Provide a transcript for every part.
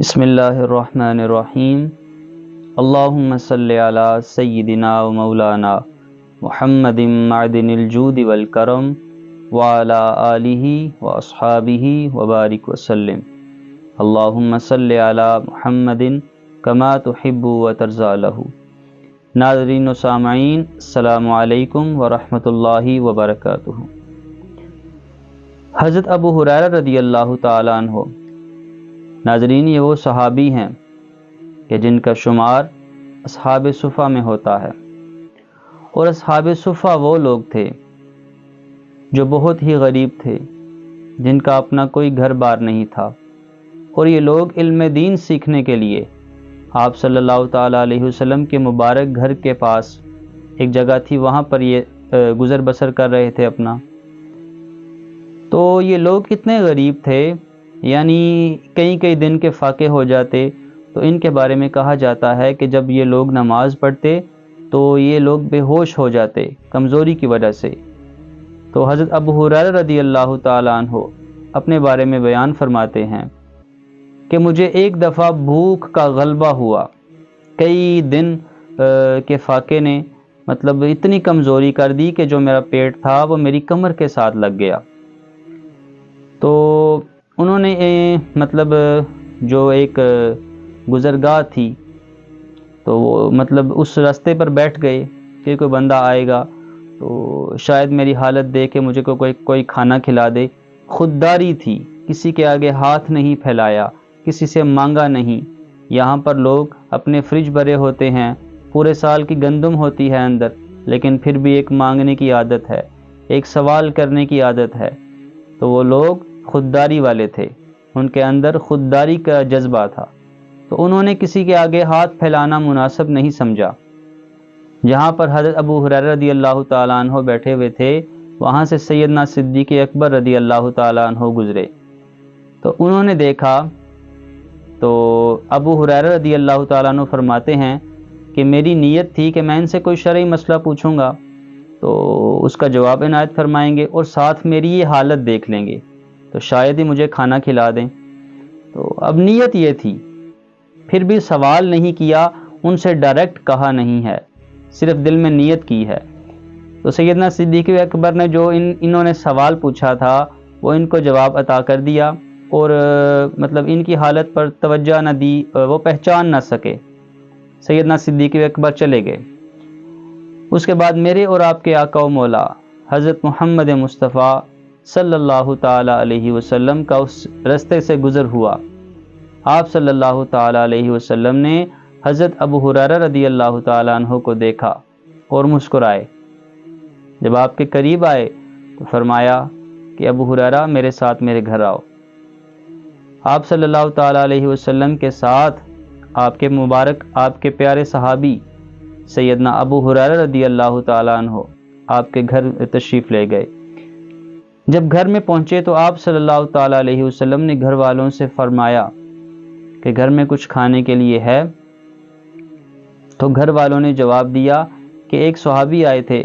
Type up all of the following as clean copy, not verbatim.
بسم اللہ الرحمن الرحیم اللہم صلی علی سیدنا و مولانا محمد معدن الجود والکرم وعلی آلہ و اصحابہ وبارک وسلم اللہم صلی علی محمد کما تحب و ترضی لہ۔ ناظرین و سامعین، السلام علیکم ورحمۃ اللہ وبرکاتہ۔ حضرت ابو ہریرہ رضی اللہ تعالیٰ عنہ، ناظرین، یہ وہ صحابی ہیں کہ جن کا شمار اصحاب صفہ میں ہوتا ہے، اور اصحاب صفہ وہ لوگ تھے جو بہت ہی غریب تھے، جن کا اپنا کوئی گھر بار نہیں تھا، اور یہ لوگ علم دین سیکھنے کے لیے آپ صلی اللہ تعالیٰ علیہ وسلم کے مبارک گھر کے پاس ایک جگہ تھی، وہاں پر یہ گزر بسر کر رہے تھے اپنا۔ تو یہ لوگ اتنے غریب تھے، یعنی کئی دن کے فاقے ہو جاتے، تو ان کے بارے میں کہا جاتا ہے کہ جب یہ لوگ نماز پڑھتے تو یہ لوگ بے ہوش ہو جاتے کمزوری کی وجہ سے۔ تو حضرت ابو ہریرہ رضی اللہ تعالیٰ عنہ اپنے بارے میں بیان فرماتے ہیں کہ مجھے ایک دفعہ بھوک کا غلبہ ہوا، کئی دن کے فاقے نے مطلب اتنی کمزوری کر دی کہ جو میرا پیٹ تھا وہ میری کمر کے ساتھ لگ گیا۔ تو انہوں نے مطلب جو ایک گزرگاہ تھی تو وہ مطلب اس راستے پر بیٹھ گئے کہ کوئی بندہ آئے گا تو شاید میری حالت دیکھ کے مجھے کوئی کھانا کھلا دے۔ خودداری تھی، کسی کے آگے ہاتھ نہیں پھیلایا، کسی سے مانگا نہیں۔ یہاں پر لوگ اپنے فریج بھرے ہوتے ہیں، پورے سال کی گندم ہوتی ہے اندر، لیکن پھر بھی ایک مانگنے کی عادت ہے، ایک سوال کرنے کی عادت ہے۔ تو وہ لوگ خودداری والے تھے، ان کے اندر خودداری کا جذبہ تھا، تو انہوں نے کسی کے آگے ہاتھ پھیلانا مناسب نہیں سمجھا۔ جہاں پر حضرت ابو ہریرہ رضی اللہ تعالیٰ عنہ بیٹھے ہوئے تھے، وہاں سے سیدنا صدیق اکبر رضی اللہ تعالیٰ عنہ گزرے، تو انہوں نے دیکھا تو ابو ہریرہ رضی اللہ تعالیٰ عنہ فرماتے ہیں کہ میری نیت تھی کہ میں ان سے کوئی شرعی مسئلہ پوچھوں گا تو اس کا جواب عنایت فرمائیں گے، اور ساتھ میری یہ حالت دیکھ لیں گے تو شاید ہی مجھے کھانا کھلا دیں۔ تو اب نیت یہ تھی، پھر بھی سوال نہیں کیا، ان سے ڈائریکٹ کہا نہیں ہے، صرف دل میں نیت کی ہے۔ تو سیدنا صدیق اکبر نے جو انہوں نے سوال پوچھا تھا وہ ان کو جواب عطا کر دیا، اور مطلب ان کی حالت پر توجہ نہ دی، وہ پہچان نہ سکے۔ سیدنا صدیق اکبر چلے گئے۔ اس کے بعد میرے اور آپ کے آقا و مولا حضرت محمد مصطفیٰ صلی اللہ تعالیٰ علیہ وسلم کا اس رستے سے گزر ہوا۔ آپ صلی اللہ تعالیٰ علیہ وسلم نے حضرت ابو ہریرہ رضی اللہ تعالیٰ عنہ کو دیکھا اور مسکرائے۔ جب آپ کے قریب آئے تو فرمایا کہ ابو ہریرہ میرے ساتھ میرے گھر آؤ۔ آپ صلی اللہ تعالیٰ علیہ وسلم کے ساتھ آپ کے مبارک، آپ کے پیارے صحابی سیدنا ابو ہریرہ رضی اللہ تعالیٰ عنہ آپ کے گھر تشریف لے گئے۔ جب گھر میں پہنچے تو آپ صلی اللہ تعالیٰ علیہ وسلم نے گھر والوں سے فرمایا کہ گھر میں کچھ کھانے کے لیے ہے؟ تو گھر والوں نے جواب دیا کہ ایک صحابی آئے تھے،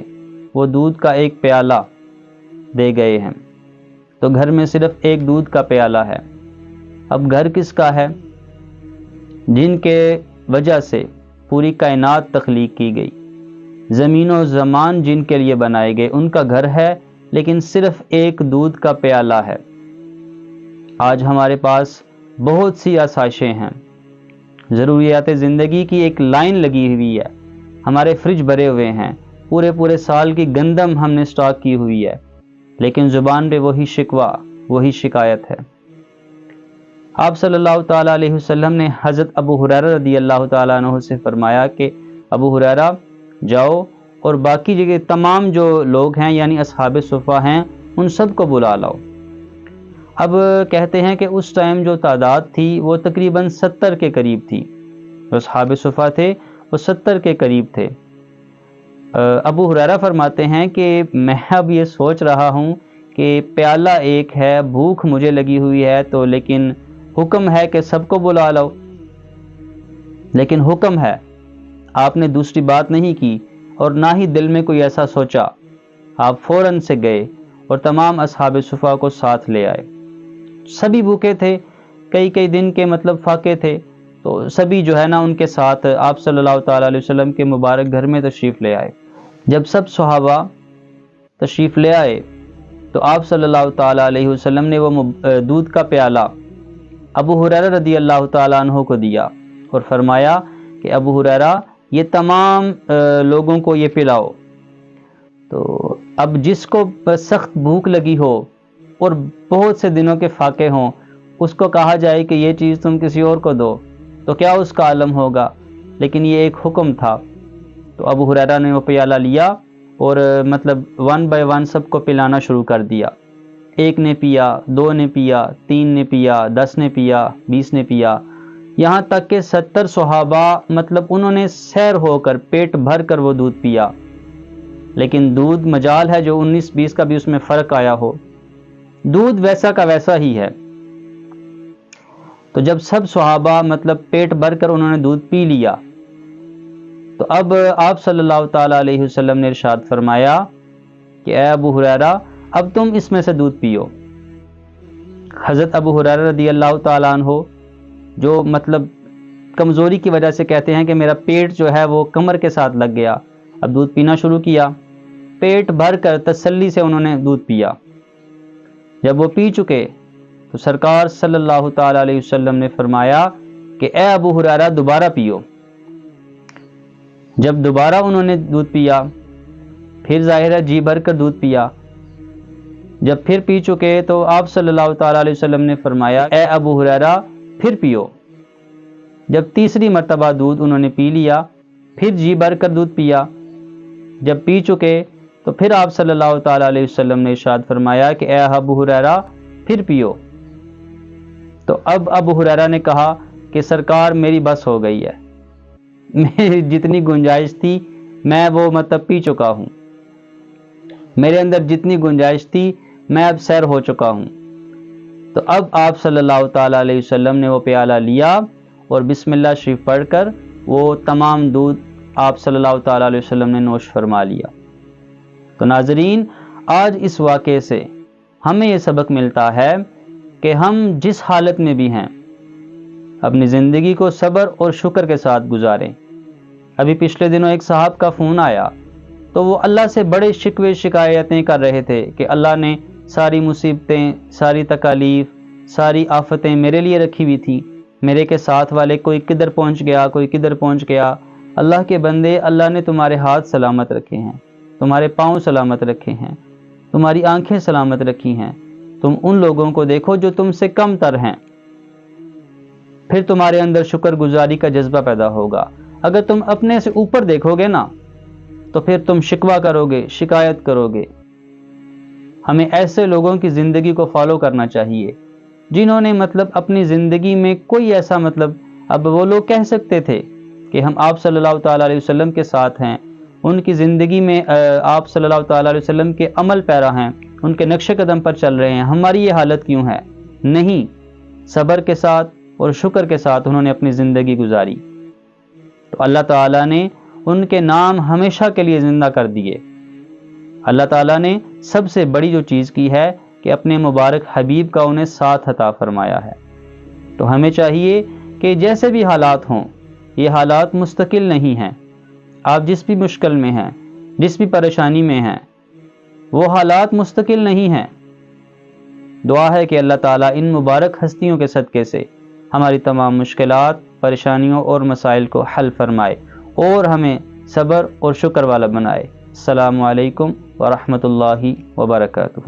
وہ دودھ کا ایک پیالہ دے گئے ہیں، تو گھر میں صرف ایک دودھ کا پیالہ ہے۔ اب گھر کس کا ہے؟ جن کے وجہ سے پوری کائنات تخلیق کی گئی، زمین و زمان جن کے لیے بنائے گئے، ان کا گھر ہے، لیکن صرف ایک دودھ کا پیالہ ہے۔ آج ہمارے پاس بہت سی آسائشیں ہیں، ضروریات زندگی کی ایک لائن لگی ہوئی ہے، ہمارے فریج بھرے ہوئے ہیں، پورے سال کی گندم ہم نے سٹاک کی ہوئی ہے، لیکن زبان پہ وہی شکوہ، وہی شکایت ہے۔ آپ صلی اللہ تعالیٰ علیہ وسلم نے حضرت ابو ہریرہ رضی اللہ تعالیٰ عنہ سے فرمایا کہ ابو ہریرہ جاؤ اور باقی جگہ تمام جو لوگ ہیں یعنی اصحاب صفہ ہیں ان سب کو بلا لاؤ۔ اب کہتے ہیں کہ اس ٹائم جو تعداد تھی وہ تقریباً 70 کے قریب تھی، جو اصحاب صفہ تھے وہ 70 کے قریب تھے۔ ابو ہریرہ فرماتے ہیں کہ میں اب یہ سوچ رہا ہوں کہ پیالہ ایک ہے، بھوک مجھے لگی ہوئی ہے، تو لیکن حکم ہے کہ سب کو بلا لاؤ، لیکن حکم ہے، آپ نے دوسری بات نہیں کی اور نہ ہی دل میں کوئی ایسا سوچا، آپ فوراً سے گئے اور تمام اصحاب صفہ کو ساتھ لے آئے۔ سبھی بھوکے تھے، کئی کئی دن کے مطلب فاقے تھے، تو سبھی جو ہے نا ان کے ساتھ آپ صلی اللہ تعالیٰ علیہ وسلم کے مبارک گھر میں تشریف لے آئے۔ جب سب صحابہ تشریف لے آئے تو آپ صلی اللہ تعالیٰ علیہ وسلم نے وہ دودھ کا پیالہ ابو ہریرہ رضی اللہ تعالیٰ عنہ کو دیا اور فرمایا کہ ابو ہریرہ یہ تمام لوگوں کو یہ پلاؤ۔ تو اب جس کو سخت بھوک لگی ہو اور بہت سے دنوں کے فاقے ہوں، اس کو کہا جائے کہ یہ چیز تم کسی اور کو دو تو کیا اس کا عالم ہوگا، لیکن یہ ایک حکم تھا۔ تو ابو ہریرہ نے وہ پیالہ لیا اور مطلب 1 بائی 1 سب کو پلانا شروع کر دیا۔ 1 نے پیا، 2 نے پیا، 3 نے پیا، 10 نے پیا، 20 نے پیا، یہاں تک کہ 70 صحابہ مطلب انہوں نے سیر ہو کر پیٹ بھر کر وہ دودھ پیا۔ لیکن دودھ مجال ہے جو 19-20 کا بھی اس میں فرق آیا ہو، دودھ ویسا کا ویسا ہی ہے۔ تو جب سب صحابہ مطلب پیٹ بھر کر انہوں نے دودھ پی لیا تو اب آپ صلی اللہ تعالیٰ علیہ وسلم نے ارشاد فرمایا کہ اے ابو ہریرہ اب تم اس میں سے دودھ پیو۔ حضرت ابو ہریرہ رضی اللہ تعالیٰ عنہ جو مطلب کمزوری کی وجہ سے کہتے ہیں کہ میرا پیٹ جو ہے وہ کمر کے ساتھ لگ گیا، اب دودھ پینا شروع کیا، پیٹ بھر کر تسلی سے انہوں نے دودھ پیا۔ جب وہ پی چکے تو سرکار صلی اللہ تعالیٰ علیہ وسلم نے فرمایا کہ اے ابو ہریرہ دوبارہ پیو۔ جب دوبارہ انہوں نے دودھ پیا، پھر ظاہر ہے جی بھر کر دودھ پیا، جب پھر پی چکے تو آپ صلی اللہ تعالیٰ علیہ وسلم نے فرمایا اے ابو ہریرہ پھر پیو۔ جب تیسری مرتبہ دودھ انہوں نے پی لیا، پھر جی بھر کر دودھ پیا، جب پی چکے تو پھر آپ صلی اللہ تعالیٰ علیہ وسلم نے ارشاد فرمایا کہ اے ابو ہریرہ پھر پیو۔ تو اب ابو ہریرہ نے کہا کہ سرکار میری بس ہو گئی ہے، میری جتنی گنجائش تھی میں وہ مطلب پی چکا ہوں، میرے اندر جتنی گنجائش تھی میں اب سیر ہو چکا ہوں۔ تو اب آپ صلی اللہ تعالیٰ علیہ وسلم نے وہ پیالہ لیا اور بسم اللہ شریف پڑھ کر وہ تمام دودھ آپ صلی اللہ تعالیٰ علیہ وسلم نے نوش فرما لیا۔ تو ناظرین، آج اس واقعے سے ہمیں یہ سبق ملتا ہے کہ ہم جس حالت میں بھی ہیں اپنی زندگی کو صبر اور شکر کے ساتھ گزاریں۔ ابھی پچھلے دنوں ایک صاحب کا فون آیا تو وہ اللہ سے بڑے شکوے شکایتیں کر رہے تھے کہ اللہ نے ساری مصیبتیں، ساری تکالیف، ساری آفتیں میرے لیے رکھی ہوئی تھی، میرے کے ساتھ والے کوئی کدھر پہنچ گیا، کوئی کدھر پہنچ گیا۔ اللہ کے بندے، اللہ نے تمہارے ہاتھ سلامت رکھے ہیں، تمہارے پاؤں سلامت رکھے ہیں، تمہاری آنکھیں سلامت رکھی ہیں، تم ان لوگوں کو دیکھو جو تم سے کم تر ہیں، پھر تمہارے اندر شکر گزاری کا جذبہ پیدا ہوگا۔ اگر تم اپنے سے اوپر دیکھو گے نا تو پھر تم شکوہ کرو گے، شکایت کرو گے۔ ہمیں ایسے لوگوں کی زندگی کو فالو کرنا چاہیے جنہوں نے مطلب اپنی زندگی میں کوئی ایسا مطلب، اب وہ لوگ کہہ سکتے تھے کہ ہم آپ صلی اللہ تعالیٰ علیہ وسلم کے ساتھ ہیں، ان کی زندگی میں آپ صلی اللہ تعالیٰ علیہ وسلم کے عمل پیرا ہیں، ان کے نقش قدم پر چل رہے ہیں، ہماری یہ حالت کیوں ہے؟ نہیں، صبر کے ساتھ اور شکر کے ساتھ انہوں نے اپنی زندگی گزاری تو اللہ تعالیٰ نے ان کے نام ہمیشہ کے لیے زندہ کر دیے۔ اللہ تعالیٰ نے سب سے بڑی جو چیز کی ہے کہ اپنے مبارک حبیب کا انہیں ساتھ عطا فرمایا ہے۔ تو ہمیں چاہیے کہ جیسے بھی حالات ہوں، یہ حالات مستقل نہیں ہیں، آپ جس بھی مشکل میں ہیں، جس بھی پریشانی میں ہیں، وہ حالات مستقل نہیں ہیں۔ دعا ہے کہ اللہ تعالیٰ ان مبارک ہستیوں کے صدقے سے ہماری تمام مشکلات، پریشانیوں اور مسائل کو حل فرمائے اور ہمیں صبر اور شکر والا بنائے۔ السلام علیکم ورحمۃ اللہ وبرکاتہ۔